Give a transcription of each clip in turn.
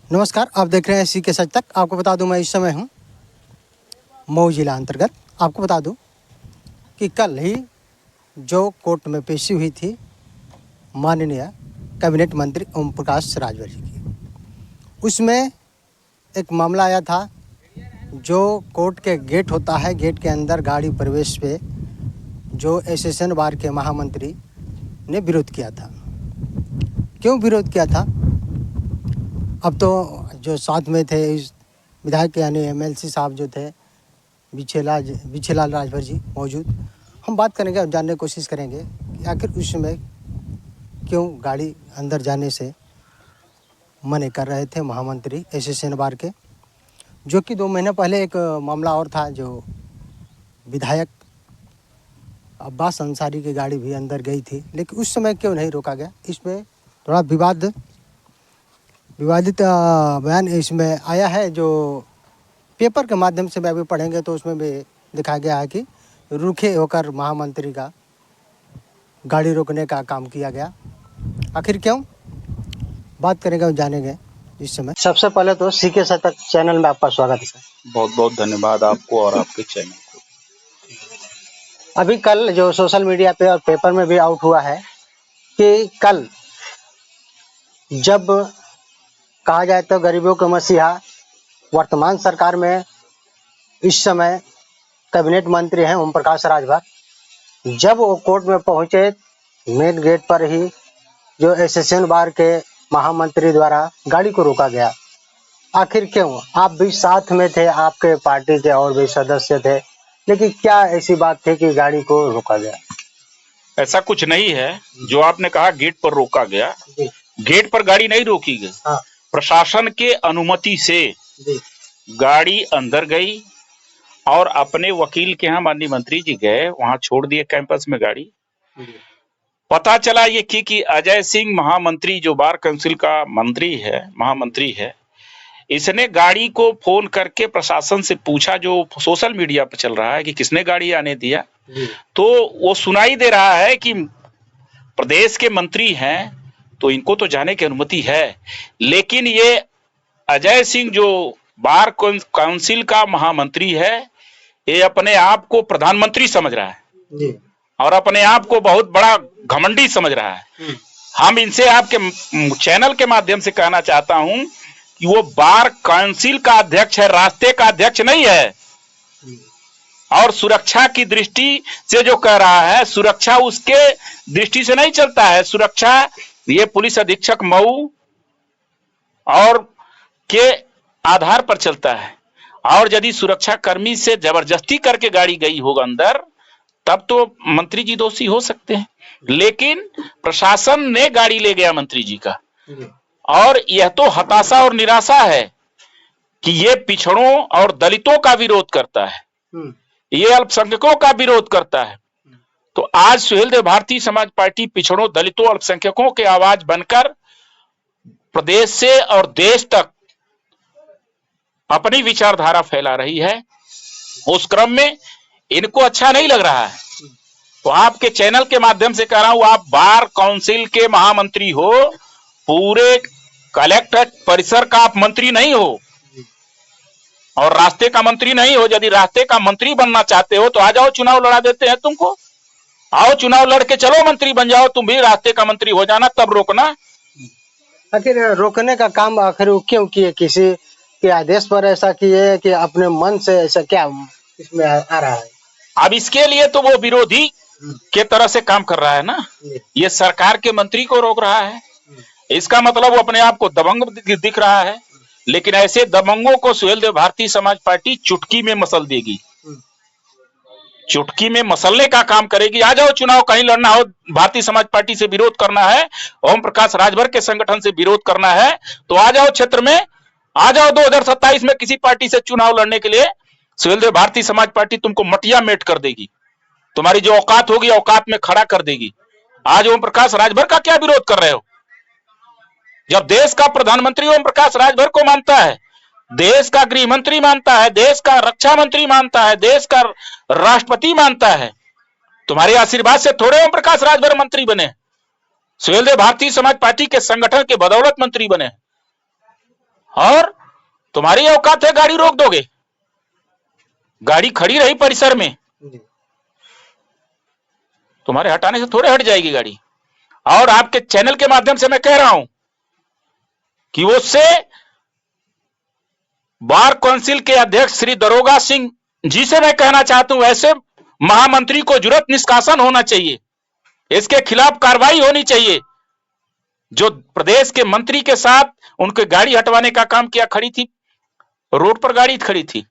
नमस्कार, आप देख रहे हैं सी के सच तक। आपको बता दूं मैं इस समय हूं मऊ जिला अंतर्गत। आपको बता दूं कि कल ही जो कोर्ट में पेशी हुई थी माननीय कैबिनेट मंत्री ओम प्रकाश राजभर जी की, उसमें एक मामला आया था। जो कोर्ट के गेट होता है, गेट के अंदर गाड़ी प्रवेश पे जो एसोसिएशन बार के महामंत्री ने विरोध किया था। क्यों विरोध किया था? अब तो जो साथ में थे इस विधायक यानी एमएलसी साहब जो थे बिछेलाल राजभर जी मौजूद, हम बात करेंगे और जानने की कोशिश करेंगे कि आखिर उस समय क्यों गाड़ी अंदर जाने से मना कर रहे थे महामंत्री एसोसिएशन बार के। जो कि 2 महीने पहले एक मामला और था, जो विधायक अब्बास अंसारी की गाड़ी भी अंदर गई थी, लेकिन उस समय क्यों नहीं रोका गया। इसमें थोड़ा विवादित बयान इसमें आया है, जो पेपर के माध्यम से मैं अभी पढ़ेंगे तो उसमें भी दिखाया गया है कि रूखे होकर महामंत्री का गाड़ी रोकने का काम किया गया। आखिर क्यों, बात करेंगे और जानेंगे इस समय। सबसे पहले तो सी के सच तक चैनल में आपका स्वागत है सर। बहुत बहुत धन्यवाद आपको और आपके चैनल को। अभी कल जो सोशल मीडिया पे और पेपर में भी आउट हुआ है कि कल जब कहा जाए तो गरीबों के मसीहा वर्तमान सरकार में इस समय कैबिनेट मंत्री हैं ओम प्रकाश राजभर, जब वो कोर्ट में पहुंचे, मेन गेट पर ही जो एसोसिएशन बार के महामंत्री द्वारा गाड़ी को रोका गया। आखिर क्यों? आप भी साथ में थे, आपके पार्टी के और भी सदस्य थे, लेकिन क्या ऐसी बात थी कि गाड़ी को रोका गया? ऐसा कुछ नहीं है। जो आपने कहा गेट पर रोका गया, गेट पर गाड़ी नहीं रोकी गई। हाँ। प्रशासन के अनुमति से गाड़ी अंदर गई और अपने वकील के यहाँ माननीय मंत्री जी गए, वहां छोड़ दिए कैंपस में गाड़ी। पता चला ये कि अजय सिंह महामंत्री जो बार काउंसिल का महामंत्री है, इसने गाड़ी को फोन करके प्रशासन से पूछा, जो सोशल मीडिया पर चल रहा है कि किसने गाड़ी आने दिया। तो वो सुनाई दे रहा है कि प्रदेश के मंत्री हैं तो इनको तो जाने की अनुमति है, लेकिन ये अजय सिंह जो बार काउंसिल का महामंत्री है, ये अपने आप को प्रधानमंत्री समझ रहा है और अपने आप को बहुत बड़ा घमंडी समझ रहा है। हम इनसे आपके चैनल के माध्यम से कहना चाहता हूं कि वो बार काउंसिल का अध्यक्ष है, रास्ते का अध्यक्ष नहीं है। और सुरक्षा की दृष्टि से जो कह रहा है, सुरक्षा उसके दृष्टि से नहीं चलता है। सुरक्षा ये पुलिस अधीक्षक मऊ और के आधार पर चलता है। और यदि सुरक्षा कर्मी से जबरदस्ती करके गाड़ी गई होगा अंदर, तब तो मंत्री जी दोषी हो सकते हैं। लेकिन प्रशासन ने गाड़ी ले गया मंत्री जी का, और यह तो हताशा और निराशा है कि ये पिछड़ों और दलितों का विरोध करता है, ये अल्पसंख्यकों का विरोध करता है। तो आज सुहेलदेव भारतीय समाज पार्टी पिछड़ों, दलितों, अल्पसंख्यकों के आवाज बनकर प्रदेश से और देश तक अपनी विचारधारा फैला रही है। उस क्रम में इनको अच्छा नहीं लग रहा है। तो आपके चैनल के माध्यम से कह रहा हूं, आप बार काउंसिल के महामंत्री हो, पूरे कलेक्टर परिसर का आप मंत्री नहीं हो और रास्ते का मंत्री नहीं हो। यदि रास्ते का मंत्री बनना चाहते हो तो आ जाओ, चुनाव लड़ा देते हैं तुमको। आओ चुनाव लड़के चलो, मंत्री बन जाओ, तुम भी रास्ते का मंत्री हो जाना, तब रोकना। आखिर रोकने का काम आखिर वो क्यों किए? किसी के आदेश पर ऐसा किए कि अपने मन से ऐसा क्या इसमें आ रहा है? अब इसके लिए तो वो विरोधी के तरह से काम कर रहा है ना, ये सरकार के मंत्री को रोक रहा है। इसका मतलब वो अपने आप को दबंग दिख रहा है। लेकिन ऐसे दबंगों को सुहेलदेव भारतीय समाज पार्टी चुटकी में मसल देगी, चुटकी में मसलने का काम करेगी। आ जाओ, चुनाव कहीं लड़ना हो, भारतीय समाज पार्टी से विरोध करना है, ओम प्रकाश राजभर के संगठन से विरोध करना है, तो आ जाओ क्षेत्र में, आ जाओ 2027 में किसी पार्टी से चुनाव लड़ने के लिए। सुहेलदेव भारतीय समाज पार्टी तुमको मटिया मेट कर देगी, तुम्हारी जो औकात होगी औकात में खड़ा कर देगी। आज ओम प्रकाश राजभर का क्या विरोध कर रहे हो? जब देश का प्रधानमंत्री ओम प्रकाश राजभर को मानता है, देश का गृह मंत्री मानता है, देश का रक्षा मंत्री मानता है, देश का राष्ट्रपति मानता है, तुम्हारे आशीर्वाद से थोड़े ओम प्रकाश राजभर मंत्री बने, सुहेलदेव भारतीय समाज पार्टी के संगठन के बदौलत मंत्री बने। और तुम्हारी औकात है गाड़ी रोक दोगे? गाड़ी खड़ी रही परिसर में, तुम्हारे हटाने से थोड़े हट जाएगी गाड़ी। और आपके चैनल के माध्यम से मैं कह रहा हूं कि उससे बार काउंसिल के अध्यक्ष श्री दरोगा सिंह जी से मैं कहना चाहता हूं, ऐसे महामंत्री को जुर्रत निष्कासन होना चाहिए, इसके खिलाफ कार्रवाई होनी चाहिए। जो प्रदेश के मंत्री के साथ उनके गाड़ी हटवाने का काम किया, खड़ी थी रोड पर गाड़ी खड़ी थी।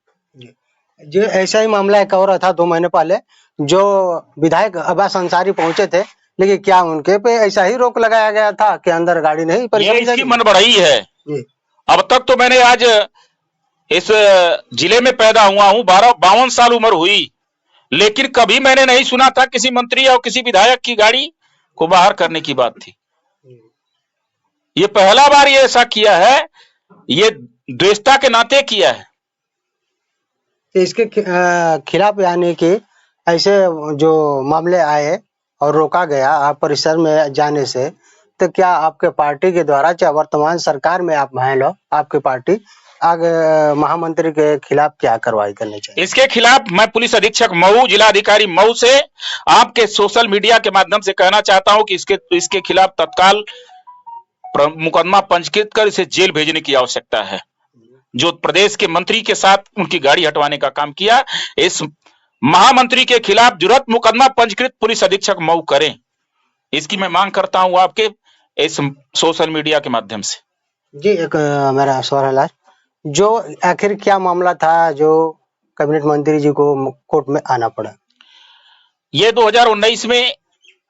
जो ऐसा ही मामला एक और था 2 महीने पहले, जो विधायक अब्बास अंसारी पहुंचे थे, लेकिन क्या उनके पे ऐसा ही रोक लगाया गया था कि अंदर गाड़ी नहीं परिसर ये में इसकी जाएगी? मनबड़ाई है। अब तक तो मैंने आज इस जिले में पैदा हुआ हूं, 52 साल उम्र हुई, लेकिन कभी मैंने नहीं सुना था किसी मंत्री और किसी विधायक की गाड़ी को बाहर करने की बात थी। ये पहला बार ये ऐसा किया है, ये द्वेषता के नाते किया है। तो इसके खिलाफ यानी कि ऐसे जो मामले आए और रोका गया आप परिसर में जाने से, तो क्या आपके पार्टी के द्वारा, चाहे वर्तमान सरकार में आप हैं लो, आपकी पार्टी आगे महामंत्री के खिलाफ क्या कार्रवाई करनी चाहिए? इसके खिलाफ मैं पुलिस अधीक्षक मऊ, जिला अधिकारी मऊ से आपके सोशल मीडिया के माध्यम से कहना चाहता हूं कि इसके खिलाफ तत्काल मुकदमा पंजीकृत कर इसे जेल भेजने की आवश्यकता है। जो प्रदेश के मंत्री के साथ उनकी गाड़ी हटवाने का काम किया, इस महामंत्री के खिलाफ जुर्रत मुकदमा पंजीकृत पुलिस अधीक्षक मऊ करें, इसकी मैं मांग करता हूं आपके इस सोशल मीडिया के माध्यम से। जी, एक मेरा सवाल है, जो आखिर क्या मामला था जो कैबिनेट मंत्री जी को कोर्ट में आना पड़ा? ये 2019 में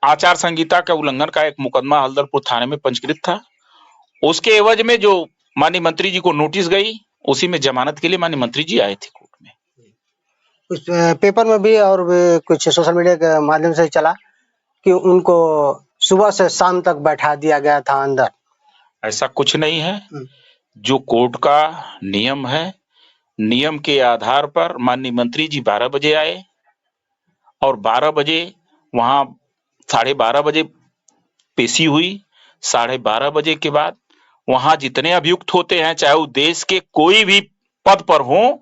आचार संहिता का उल्लंघन का एक मुकदमा हल्दरपुर थाने में पंजीकृत था। उसके एवज में जो माननीय मंत्री जी को नोटिस गई, उसी में जमानत के लिए माननीय मंत्री जी आए थे कोर्ट में। कुछ पेपर में भी और भी कुछ सोशल मीडिया के माध्यम से चला कि उनको सुबह से शाम तक बैठा दिया गया था अंदर। ऐसा कुछ नहीं है। जो कोर्ट का नियम है, नियम के आधार पर माननीय मंत्री जी 12 बजे आए और 12 बजे वहां 12:30 बजे पेशी हुई। 12:30 बजे के बाद वहां जितने अभियुक्त होते हैं, चाहे वो देश के कोई भी पद पर हो,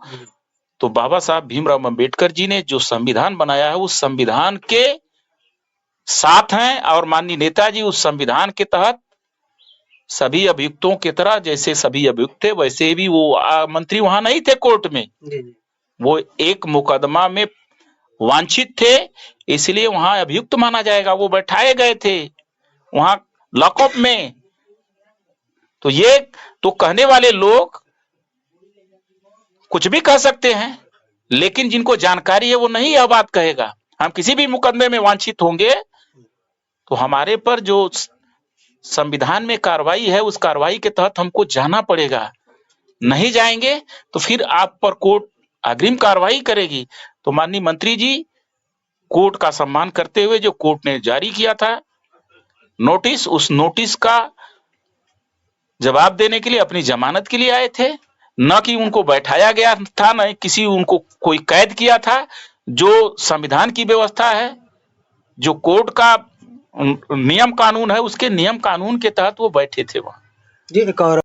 तो बाबा साहब भीमराव अंबेडकर जी ने जो संविधान बनाया है उस संविधान के साथ हैं और माननीय नेताजी उस संविधान के तहत सभी अभियुक्तों की तरह, जैसे सभी अभियुक्त थे वैसे भी वो मंत्री वहां नहीं थे कोर्ट में। वो एक मुकदमा में वांछित थे, इसलिए वहां अभियुक्त माना जाएगा। वो बैठाए गए थे वहां लॉकअप में। तो ये तो कहने वाले लोग कुछ भी कह सकते हैं, लेकिन जिनको जानकारी है वो नहीं यह बात कहेगा। हम किसी भी मुकदमे में वांछित होंगे तो हमारे पर जो संविधान में कार्रवाई है उस कार्रवाई के तहत हमको जाना पड़ेगा। नहीं जाएंगे तो फिर आप पर कोर्ट अग्रिम कार्रवाई करेगी। तो माननीय मंत्री जी कोर्ट का सम्मान करते हुए जो कोर्ट ने जारी किया था नोटिस, उस नोटिस का जवाब देने के लिए अपनी जमानत के लिए आए थे, न कि उनको बैठाया गया था, न किसी उनको कोई कैद किया था। जो संविधान की व्यवस्था है, जो कोर्ट का नियम कानून है, उसके नियम कानून के तहत वो बैठे थे वहां। जी, एक और